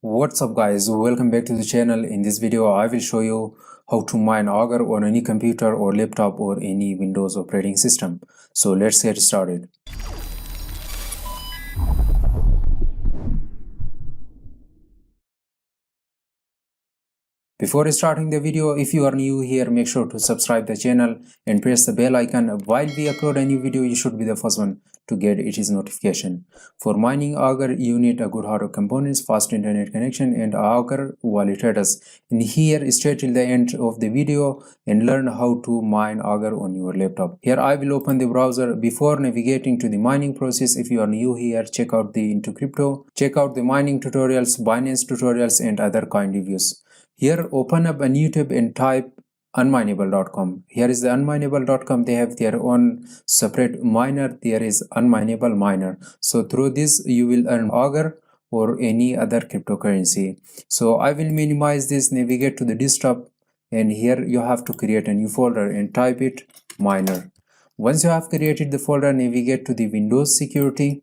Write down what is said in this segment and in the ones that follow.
What's up guys, welcome back to the channel. In this video I will show you how to mine Augur on any computer or laptop or any Windows operating system. So let's get started. Before starting the video, if you are new here, make sure to subscribe the channel and press the bell icon. While we upload a new video, you should be the first one to get its notification. For mining Augur, you need a good hardware components, fast internet connection, and Augur wallet address. And here, stay till the end of the video and learn how to mine Augur on your laptop. Here I will open the browser. Before navigating to the mining process, if you are new here, check out the IntoCrypto, check out the mining tutorials, Binance tutorials, and other kind reviews. Here, open up a new tab and type unmineable.com. Here is the unmineable.com. They have their own separate miner. There is unmineable miner. So through this, you will earn Augur or any other cryptocurrency. So I will minimize this, navigate to the desktop, and here you have to create a new folder and type it miner. Once you have created the folder, navigate to the Windows security.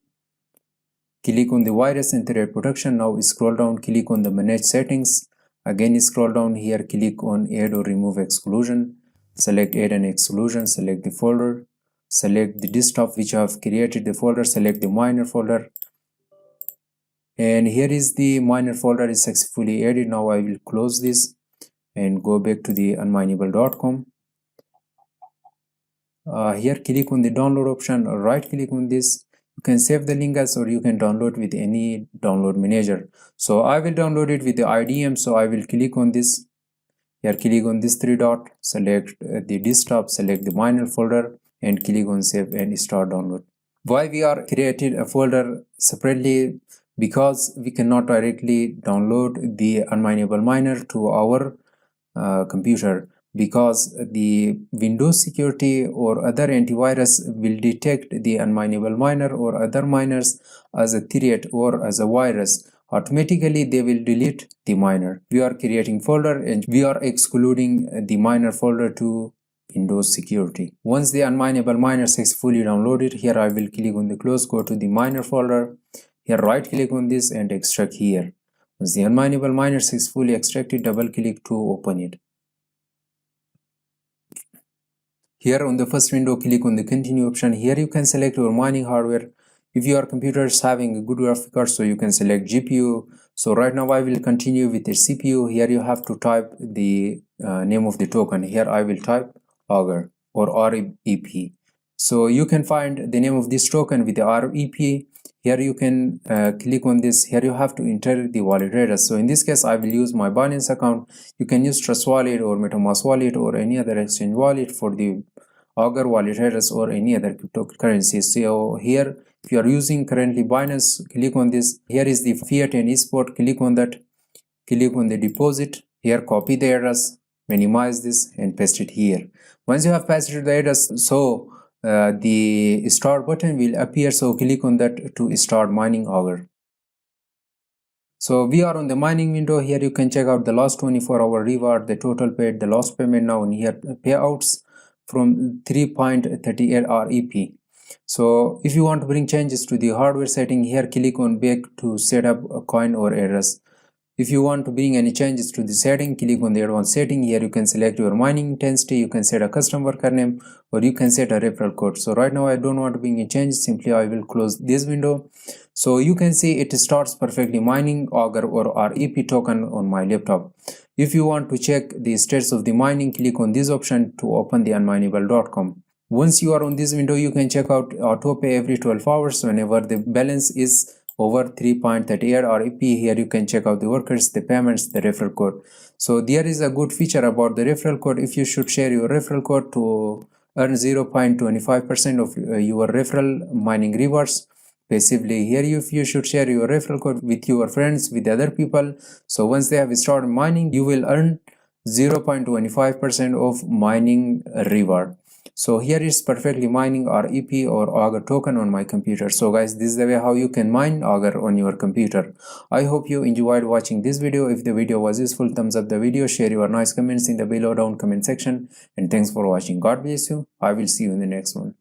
Click on the virus and threat protection. Now scroll down, click on the manage settings. Again, scroll down here, click on add or remove exclusion. Select add an exclusion, select the folder, select the desktop which you have created the folder, select the miner folder. And here is the miner folder is successfully added. Now I will close this and go back to the unmineable.com. Here click on the download option, right click on this. You can save the link as or you can download with any download manager. So I will download it with the IDM. So I will click on this. Here click on this three dot, select the desktop, select the miner folder and click on save and start download. Why we are created a folder separately? Because we cannot directly download the unmineable miner to our computer, because the Windows security or other antivirus will detect the unmineable miner or other miners as a threat or as a virus. Automatically they will delete the miner. We are creating folder and we are excluding the miner folder to Windows security. Once the unmineable miner successfully downloaded, here I will click on the close, go to the miner folder. Here right click on this and extract here. Once the unmineable miner successfully extracted, double click to open it. Here on the first window, click on the continue option. Here you can select your mining hardware. If your computer is having a good graphic card, so you can select GPU. So right now I will continue with the CPU. Here you have to type the name of the token. Here I will type Augur or REP. So you can find the name of this token with the REP. Here you can click on this. Here you have to enter the wallet address. So in this case, I will use my Binance account. You can use Trust Wallet or MetaMask Wallet or any other exchange wallet for the Augur wallet address or any other cryptocurrency. So here, if you are using currently Binance, click on this. Here is the fiat and export. Click on that. Click on the deposit. Here, copy the address, minimize this and paste it here. Once you have pasted the address, so the start button will appear, so click on that to start mining Augur. So we are on the mining window. Here you can check out the last 24-hour reward, the total paid, the last payment now, and here payouts from 3.38 REP. So if you want to bring changes to the hardware setting, here click on back to set up a coin or address. If you want to bring any changes to the setting, click on the advanced setting. Here you can select your mining intensity, you can set a custom worker name, or you can set a referral code. So right now I don't want to bring any changes, simply I will close this window. So you can see it starts perfectly mining Augur or REP token on my laptop. If you want to check the status of the mining, click on this option to open the unmineable.com. Once you are on this window, you can check out auto pay every 12 hours whenever the balance is over 3.38 REP. Here you can check out the workers, the payments, the referral code. So there is a good feature about the referral code. If you should share your referral code to earn 0.25% of your referral mining rewards passively. Here if you should share your referral code with your friends, with other people. So once they have started mining, you will earn 0.25% of mining reward. So here is perfectly mining REP or Augur token on my computer. So guys, this is the way how you can mine Augur on your computer. I hope you enjoyed watching this video. If the video was useful, thumbs up the video, share your nice comments in the below down comment section, and thanks for watching. God bless you. I will see you in the next one.